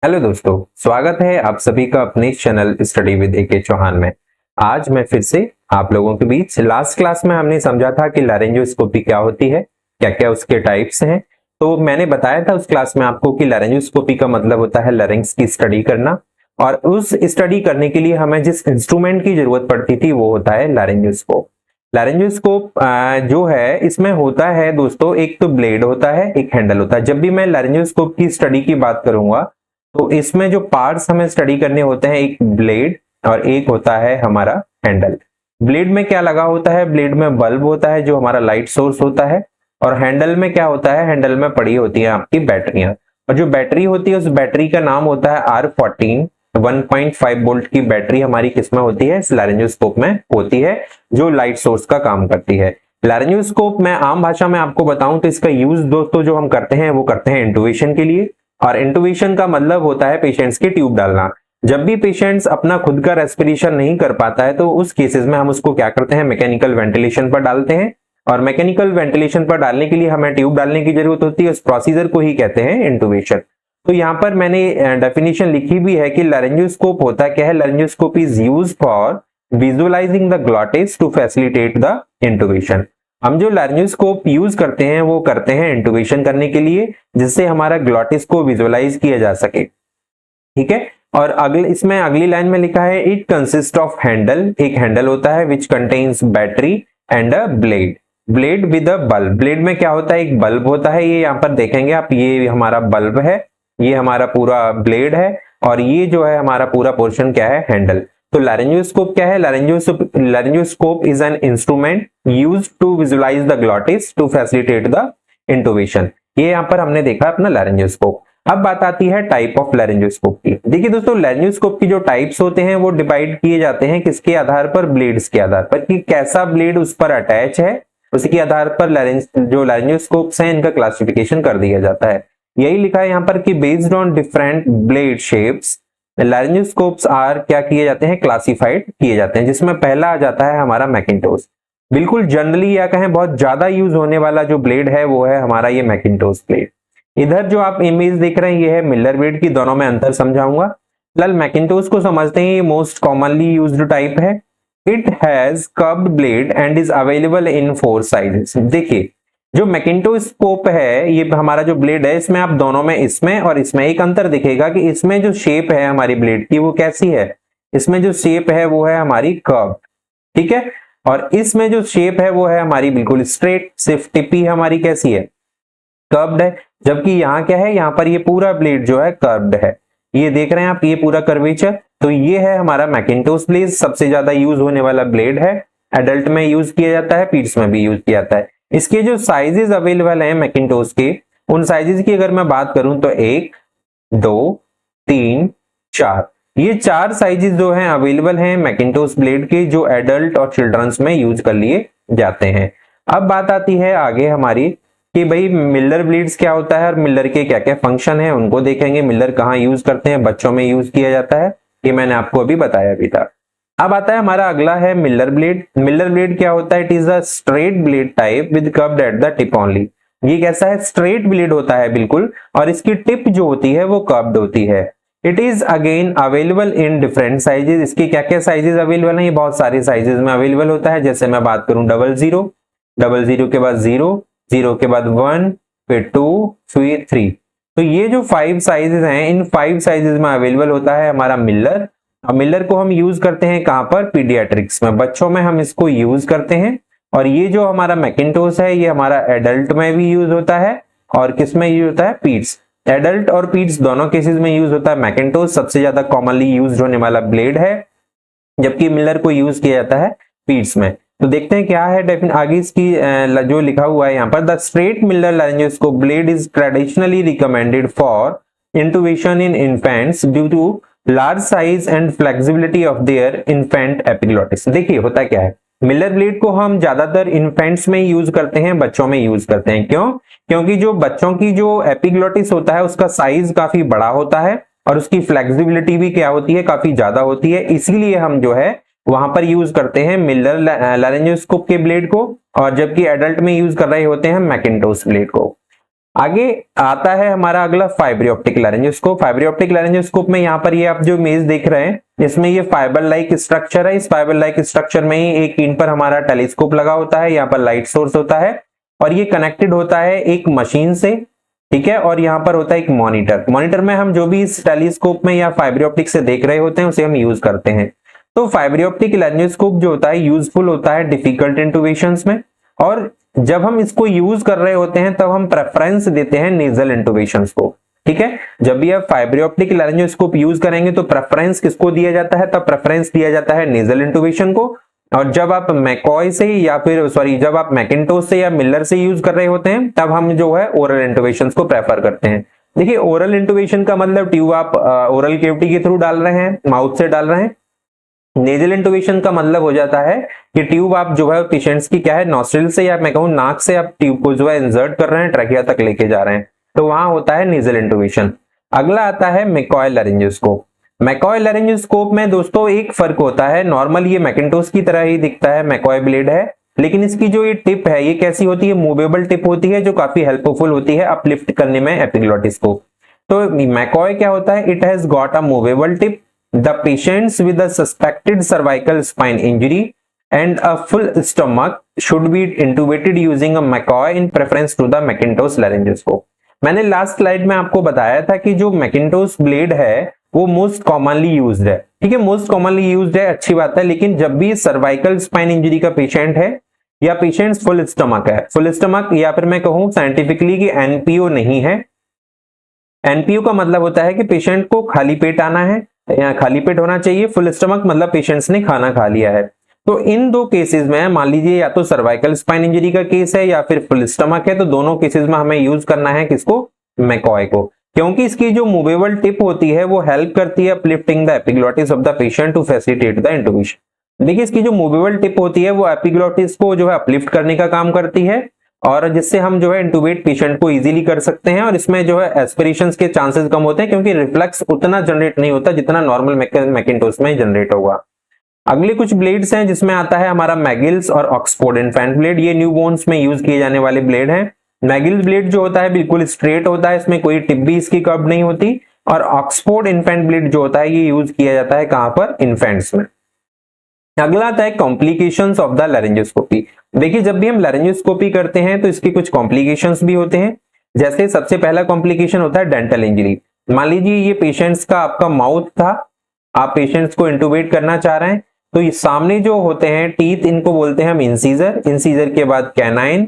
Hello दोस्तों, स्वागत है आप सभी का अपने channel study with A K. Chauhan में। आज मैं फिर से आप लोगों के बीच लास्ट क्लास में हमने समझा था कि लैरिंजियोस्कोपी क्या होती है, क्या क्या उसके टाइप्स हैं। तो मैंने बताया था उस क्लास में आपको कि लैरिंजियोस्कोपी का मतलब होता है लैरिंग्स की स्टडी करना, और उस स्टडी करने के लिए हमें जिस इंस्ट्रूमेंट की जरूरत पड़ती थी वो होता है लैरिंजियोस्कोप। लैरिंजियोस्कोप जो है इसमें होता है दोस्तों, एक तो ब्लेड होता है, एक हैंडल होता है। जब भी मैं लैरिंजियोस्कोप की स्टडी की बात करूंगा तो इसमें जो पार्ट्स हमें स्टडी करने होते हैं, एक ब्लेड और एक होता है हमारा हैंडल। ब्लेड में क्या लगा होता है? ब्लेड में बल्ब होता है जो हमारा लाइट सोर्स होता है, और हैंडल में क्या होता है? हैंडल में पड़ी होती है आपकी बैटरियां, और जो बैटरी होती है उस बैटरी का नाम होता है R14। 1.5 वोल्ट की बैटरी हमारी किसमें होती है? इस लैरिंजियोस्कोप में होती है, जो लाइट सोर्स का काम करती है। लैरिंजियोस्कोप में आम भाषा में आपको बताऊं तो इसका यूज दोस्तों जो हम करते हैं वो करते हैं इंटुबेशन के लिए, और इंटुबेशन का मतलब होता है पेशेंट्स की ट्यूब डालना। जब भी पेशेंट्स अपना खुद का रेस्पिरेशन नहीं कर पाता है तो उस केसेस में हम उसको क्या करते हैं? मैकेनिकल वेंटिलेशन पर डालते हैं, और मैकेनिकल वेंटिलेशन पर डालने के लिए हमें ट्यूब डालने की जरूरत होती है। उस प्रोसीजर को ही कहते हैं इंटुबेशन। तो यहाँ पर मैंने डेफिनेशन लिखी भी है कि लैरिंजियोस्कोप होता क्या है? Laryngoscope is used for visualising the glottis to facilitate the intubation. हम जो लैरिंजियोस्कोप यूज करते हैं वो करते हैं इंटुबेशन करने के लिए, जिससे हमारा ग्लॉटिस को विजुअलाइज किया जा सके। ठीक है। और अगले इसमें अगली लाइन में लिखा है इट कंसिस्ट ऑफ हैंडल। एक हैंडल होता है which contains battery and a blade. Blade with a bulb. Blade में क्या होता है? एक बल्ब होता है। ये यहाँ पर देखेंगे आप, ये हमारा बल्ब है, ये हमारा पूरा ब्लेड है, और ये जो है हमारा पूरा पोर्शन क्या है? हैंडल। तो लैरिंजियोस्कोप क्या है? Laryngoscope is an instrument used to visualise the glottis to facilitate the intubation. ये यहाँ पर हमने देखा अपना लैरिंजियोस्कोप। अब बात आती है टाइप ऑफ लैरिंजियोस्कोप की। देखिए दोस्तों, लैरिंजियोस्कोप की जो टाइप्स होते हैं वो डिवाइड किए जाते हैं किसके आधार पर? ब्लेड्स के आधार पर, कि कैसा ब्लेड उस पर अटैच है, उसके आधार पर जो लैरिंजियोस्कोप्स हैं इनका क्लासिफिकेशन कर दिया जाता है। यही लिखा है यहाँ पर कि based on different blade shapes laryngoscopes are क्या किए जाते हैं? क्लासिफाइड किए जाते हैं, जिसमें पहला आ जाता है हमारा मैकिन्टोश। बिल्कुल जनरली या कहें बहुत ज्यादा यूज होने वाला जो ब्लेड है वो है हमारा ये मैकिन्टोश ब्लेड। इधर जो आप इमेज देख रहे हैं ये है मिलर ब्लेड की। दोनों में अंतर समझाऊंगा। फिलहाल मैकिन्टोश को समझते हैं। ये मोस्ट कॉमनली यूज्ड टाइप है। It has curved blade and is available in 4 sizes. देखिए, जो मैकिन्टोश स्कोप है, ये हमारा जो ब्लेड है, इसमें आप दोनों में, इसमें और इसमें एक अंतर दिखेगा कि इसमें जो शेप है हमारी ब्लेड की वो कैसी है? इसमें जो शेप है वो है हमारी कर्व। ठीक है। और इसमें जो शेप है वो है हमारी बिल्कुल स्ट्रेट, सिर्फ टिपी हमारी कैसी है? कर्व्ड है। जबकि यहाँ क्या है? यहाँ पर ये पूरा ब्लेड जो है कर्व्ड है। ये देख रहे हैं आप, ये पूरा कर्वेचर। तो ये है हमारा मैकिन्टोश ब्लेड, सबसे ज्यादा यूज होने वाला ब्लेड है। एडल्ट में यूज किया जाता है, पीड्स में भी यूज किया जाता है। इसके जो साइजेस अवेलेबल हैं मैकिन्टोश के, उन साइजेस की अगर मैं बात करूं तो 1, 2, 3, 4, ये 4 साइजेस जो हैं अवेलेबल हैं मैकिन्टोश ब्लेड के, जो एडल्ट और चिल्ड्रंस में यूज कर लिए जाते हैं। अब बात आती है आगे हमारी कि भाई मिलर ब्लेड्स क्या होता है और मिलर के क्या क्या फंक्शन है, उनको देखेंगे। मिलर कहाँ यूज करते हैं? बच्चों में यूज किया जाता है, ये मैंने आपको अभी बताया भी था। अब आता है हमारा अगला है मिलर ब्लेड। मिलर ब्लेड क्या होता है? It is a straight blade type with curved at the tip only. ये कैसा है? स्ट्रेट ब्लेड होता है बिल्कुल, और इसकी टिप जो होती है वो कर्व्ड होती है। It is again available in different sizes. इसके क्या क्या साइजेस अवेलेबल है? ये बहुत सारे साइजेस में अवेलेबल होता है। जैसे मैं बात करूं 00, 00 के बाद 0, 0 के बाद 1, फिर 2, फिर 3। तो ये जो 5 साइजेस हैं, इन 5 साइजेस में अवेलेबल होता है हमारा मिलर। अब मिलर को हम यूज करते हैं कहां पर? पीडियाट्रिक्स में, बच्चों में हम इसको यूज करते हैं। और ये जो हमारा मैकिन्टोश है ये हमारा एडल्ट में भी यूज होता है, और किस में यूज होता है? पीड्स। एडल्ट और पीड्स दोनों केसेस में यूज होता है मैकिन्टोश, सबसे ज्यादा कॉमनली यूज होने वाला ब्लेड है, जबकि मिलर को यूज किया जाता है पीड्स में। तो देखते हैं क्या है डेफिनेट आगे इसकी जो लिखा हुआ है यहाँ पर। The straight Miller laryngoscope blade is traditionally recommended for intubation in infants due to large size and flexibility of their infant epiglottis. देखिए होता क्या है, मिलर ब्लेड को हम ज्यादातर इन्फेंट्स में यूज करते हैं, बच्चों में यूज करते हैं। क्यों? क्योंकि जो बच्चों की जो एपिग्लॉटिस होता है उसका साइज काफी बड़ा होता है, और उसकी फ्लेक्सिबिलिटी भी क्या होती है? काफी ज्यादा होती है। इसीलिए हम जो है वहां पर यूज करते हैं मिलर लैरिंजियोस्कोप के ब्लेड को, और जबकि एडल्ट में यूज कर रहे होते हैं मैकिन्टोश ब्लेड को। आगे आता है हमारा अगला फाइबर ऑप्टिक लैरिंजोस्कोप। फाइबर ऑप्टिक लैरिंजोस्कोप में यहाँ पर ये आप जो इमेज देख रहे हैं इसमें ये फाइबर लाइक स्ट्रक्चर है। इस फाइबर लाइक स्ट्रक्चर में ही एक इन पर हमारा टेलीस्कोप लगा होता है, यहाँ पर लाइट सोर्स होता है और ये कनेक्टेड होता है एक मशीन से, ठीक है। और यहाँ पर होता है एक मॉनिटर। मॉनिटर में हम जो भी इस टेलीस्कोप में या फाइबर ऑप्टिक से देख रहे होते हैं उसे हम यूज करते हैं। तो फाइबर ऑप्टिक लैरिंजोस्कोप जो होता है यूजफुल होता है डिफिकल्ट इंटुबेशंस में, और जब हम इसको यूज कर रहे होते हैं तब हम प्रेफरेंस देते हैं नेजल इंटुबेशंस को, ठीक है। जब भी आप फाइबर ऑप्टिक लैरिंजोस्कोप यूज करेंगे तो प्रेफरेंस किसको दिया जाता है, तब प्रेफरेंस दिया जाता है नेजल इंटुबेशन को। और जब आप मैकॉय से या फिर जब आप मैकिन्टोश से या मिलर से यूज कर रहे होते हैं तब हम जो है ओरल इंटुबेशंस को प्रेफर करते हैं। देखिए ओरल इंटुबेशन का मतलब ट्यूब आप ओरल कैविटी के थ्रू डाल रहे हैं, माउथ से डाल रहे हैं। नेजल इंटुबेशन का मतलब हो जाता है कि ट्यूब आप जो है पेशेंट्स की क्या है नॉस्ट्रिल से या मैं कहूं नाक से आप ट्यूब को जो है इंसर्ट कर रहे हैं, ट्रैकिया तक लेके जा रहे हैं, तो वहां होता है नेजल इंटुबेशन। अगला आता है मैकॉय लैरिंजोस्कोप। मैकॉय लैरिंजोस्कोप में दोस्तों एक फर्क होता है, नॉर्मल ये मैकिन्टोश की तरह ही दिखता है, मैकॉय ब्लेड है, लेकिन इसकी जो ये टिप है ये कैसी होती है, मूवेबल टिप होती है जो काफी हेल्पफुल होती है अपलिफ्ट करने में एपिग्लॉटिस को। तो मैकॉय क्या होता है, it has got a movable tip. The patients with a suspected cervical spine injury and a full stomach should be intubated using a McCoy in preference to the Macintosh laryngoscope। मैंने last slide में आपको बताया था कि जो Macintosh blade है वो most commonly used है, ठीक है, मोस्ट कॉमनली यूज्ड है, अच्छी बात है। लेकिन जब भी सर्वाइकल स्पाइन इंजरी का पेशेंट है या पेशेंट फुल स्टमक है, फुल स्टमक या फिर मैं कहूं साइंटिफिकली कि एनपीओ नहीं है। एनपीओ का मतलब होता है कि पेशेंट को खाली पेट आना है, खाली पेट होना चाहिए। फुल स्टमक मतलब पेशेंट्स ने खाना खा लिया है। तो इन दो केसेस में मान लीजिए या तो सर्वाइकल स्पाइन इंजरी का केस है या फिर फुल स्टमक है, तो दोनों केसेस में हमें यूज करना है किसको, मैकॉय को, क्योंकि इसकी जो मूवेबल टिप होती है वो हेल्प करती है uplifting the epiglottis of the patient to facilitate the intubation. देखिए इसकी जो मूवेबल टिप होती है वो एपिग्लॉटिस को जो है अपलिफ्ट करने का काम करती है और जिससे हम जो है इंटुबेट पेशेंट को इजीली कर सकते हैं। और इसमें जो है एस्पिरेशंस के चांसेस कम होते हैं क्योंकि रिफ्लेक्स उतना जनरेट नहीं होता जितना नॉर्मल मैकिन्टोश में जनरेट होगा। अगले कुछ ब्लेड्स हैं जिसमें आता है हमारा मैगिल्स और ऑक्सफोर्ड इन्फेंट ब्लेड। ये न्यूबॉर्न्स में यूज किए जाने वाले ब्लेड हैं। मैगिल्स ब्लेड जो होता है बिल्कुल स्ट्रेट होता है, इसमें कोई टिप भी इसकी कर्व नहीं होती। और ऑक्सफोर्ड इन्फेंट ब्लेड जो होता है ये यूज किया जाता है कहां पर, इन्फेंट्स में। अगला आता है कॉम्प्लिकेशंस ऑफ द लैरिंजोस्कोपी। देखिए जब भी हम लैरिंजोस्कोपी करते हैं तो इसके कुछ कॉम्प्लिकेशंस भी होते हैं। जैसे सबसे पहला कॉम्प्लिकेशन होता है डेंटल इंजरी। मान लीजिए ये पेशेंट्स का आपका माउथ था, आप पेशेंट्स को इंटुबेट करना चाह रहे हैं, तो ये सामने जो होते हैं टीथ इनको बोलते हैं हम इंसीजर, इंसीजर के बाद कैनाइन,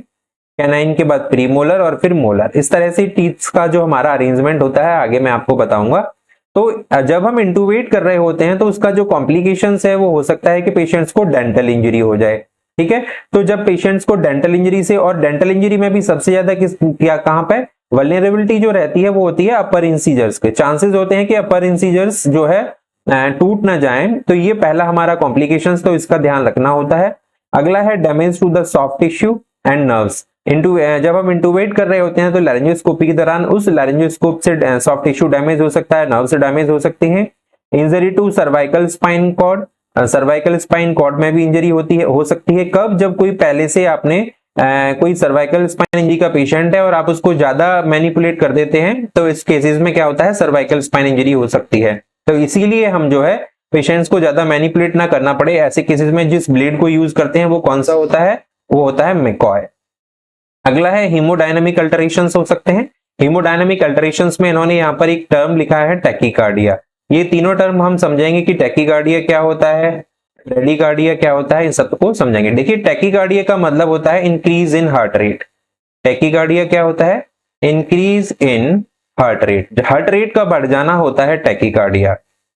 कैनाइन के बाद प्रीमोलर और फिर मोलर। इस तरह से टीथ का जो हमारा अरेंजमेंट होता है आगे मैं आपको बताऊंगा। तो जब हम इंटुबेट कर रहे होते हैं तो उसका जो कॉम्प्लिकेशंस है वो हो सकता है कि पेशेंट्स को डेंटल इंजरी हो जाए, ठीक है। तो जब पेशेंट्स को डेंटल इंजरी से, और डेंटल इंजरी में भी सबसे ज्यादा कहां पे वल्नरेबिलिटी जो रहती है वो होती है अपर इंसीजर्स के। चांसेस होते हैं कि अपर इंसीजर्स जो है टूट ना जाए, तो ये पहला हमारा कॉम्प्लिकेशंस, तो इसका ध्यान रखना होता है। अगला है damage to the soft tissue and nerves. जब हम इंटुबेट कर रहे होते हैं तो लैरिंजोस्कोपी के दौरान उस लैरिंजोस्कोप से सॉफ्ट टिश्यू डैमेज हो सकता है, नर्व से डैमेज हो सकती है। Injury to cervical spine cord, cervical spine cord में भी इंजरी होती है, हो सकती है। कब, जब कोई पहले से आपने कोई सर्वाइकल स्पाइन इंजरी का पेशेंट है और आप उसको ज्यादा मैनिपुलेट कर देते हैं, तो इस केसेस में क्या होता है, सर्वाइकल स्पाइन इंजरी हो सकती है। तो इसीलिए हम जो है पेशेंट्स को ज्यादा मैनिपुलेट ना करना पड़े, ऐसे केसेस में जिस ब्लेड को यूज करते हैं वो कौन सा होता है, वो होता है मैकॉय। अगला है हीमोडायनामिक अल्टरेशंस हो सकते हैं। हीमोडायनामिक अल्टरेशंस में इन्होंने यहाँ पर एक टर्म लिखा है टैकीकार्डिया। ये तीनों टर्म हम समझेंगे कि टैकीकार्डिया क्या होता है, ब्रेडिकार्डिया क्या होता है, इन सबको समझेंगे। देखिए टैकीकार्डिया का मतलब होता है increase in heart rate. Tachycardia क्या होता है, increase in heart rate, heart rate का बढ़ जाना होता है टैकीकार्डिया।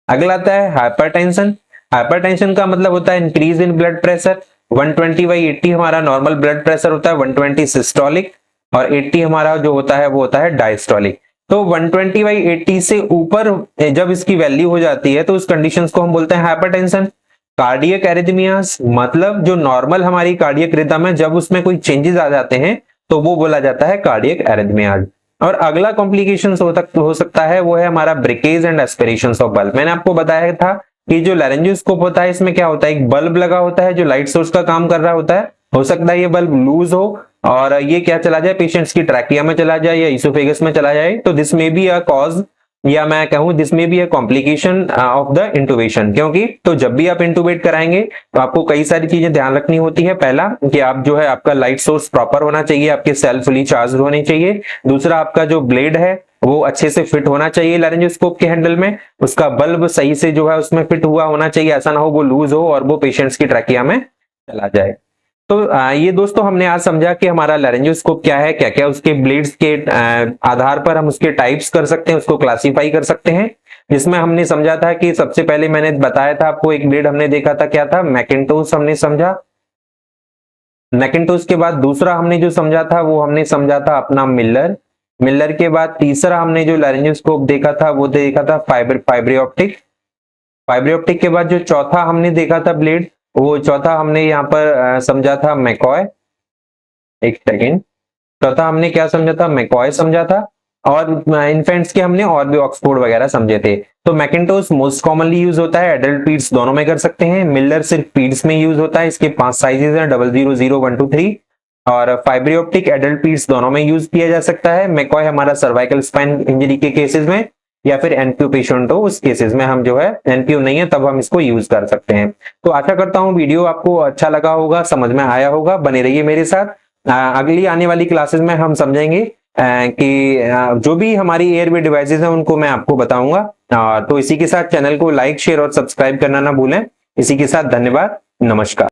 अगला आता है हाइपरटेंशन। हाइपरटेंशन का मतलब होता है इंक्रीज इन ब्लड प्रेशर। 120/80 हमारा नॉर्मल ब्लड प्रेशर होता है, 120 सिस्टोलिक और 80 हमारा जो होता है वो होता है डायस्टोलिक। तो 120/80 से ऊपर जब इसकी वैल्यू हो जाती है तो उस कंडीशंस को हम बोलते हैं हाइपरटेंशन। कार्डियक एरिथमियास मतलब जो नॉर्मल हमारी कार्डियक रिदम है, जब उसमें कोई चेंजेस आ जाते हैं तो वो बोला जाता है कार्डियक एरिथमियास। और अगला कॉम्प्लिकेशन हो सकता है वो है हमारा breakage and aspirations of bulb. मैंने आपको बताया था कि जो लैरिंजोस्कोप होता है इसमें क्या होता है, एक बल्ब लगा होता है जो लाइट सोर्स का काम कर रहा होता है। हो सकता है ये बल्ब लूज हो और ये क्या चला जाए, पेशेंट्स की ट्रैकिया में चला जाए या इसोफेगस में चला जाए, तो दिस में बी अ कॉज, या मैं कहूं दिस में be a complication of the इंटुबेशन। क्योंकि तो जब भी आप इंटुबेट कराएंगे तो आपको कई सारी चीजें ध्यान रखनी होती है। पहला कि आप जो है आपका लाइट सोर्स प्रॉपर होना चाहिए, आपके सेल फुली चार्ज होने चाहिए। दूसरा, आपका जो ब्लेड है वो अच्छे से फिट होना चाहिए लारेंजोस्कोप के हैंडल में, उसका बल्ब सही से जो है उसमें फिट हुआ होना चाहिए, ऐसा ना हो वो लूज हो और वो पेशेंट्स की ट्रैकिया में चला जाए। तो ये दोस्तों हमने आज समझा कि हमारा लैरेंजोस्कोप क्या है, क्या क्या उसके ब्लेड्स के आधार पर हम उसके टाइप्स कर सकते हैं, उसको क्लासिफाई कर सकते हैं। जिसमें हमने समझा था कि सबसे पहले मैंने बताया था आपको, एक ब्लेड हमने देखा था, क्या था, मैकिन्टोश हमने समझा। मैकिन्टोश के बाद दूसरा हमने जो समझा था वो हमने समझा था अपना मिलर। मिलर के बाद तीसरा हमने जो लैरेंजोस्कोप देखा था वो देखा था फाइब्रियोप्टिक। फाइब्रियोप्टिक के बाद जो चौथा हमने देखा था ब्लेड, वो चौथा हमने यहाँ पर समझा था मैकॉय। एक सेकेंड, चौथा हमने क्या समझा था, मैकॉय समझा था। और इन्फेंट्स के हमने और भी ऑक्सफोर्ड वगैरह समझे थे। तो मैकिन्टोश मोस्ट कॉमनली यूज होता है, एडल्ट पीड्स दोनों में कर सकते हैं। मिलर सिर्फ पीड्स में यूज होता है, इसके 5 साइजेस हैं, 000, 1, 2, 3। और फाइब्रियोप्टिक एडल्ट पीड्स दोनों में यूज किया जा सकता है। मैकॉय हमारा सर्वाइकल स्पाइन इंजरी के केसेस में, या फिर एनपीयू पेशेंट हो उस केसेस में हम जो है, एनपीयू नहीं है तब हम इसको यूज कर सकते हैं। तो आशा करता हूं वीडियो आपको अच्छा लगा होगा, समझ में आया होगा। बने रहिए मेरे साथ। अगली आने वाली क्लासेस में हम समझेंगे कि जो भी हमारी एयरवे डिवाइसेस हैं उनको मैं आपको बताऊंगा। तो इसी के साथ चैनल को लाइक, शेयर और सब्सक्राइब करना ना भूलें। इसी के साथ धन्यवाद, नमस्कार।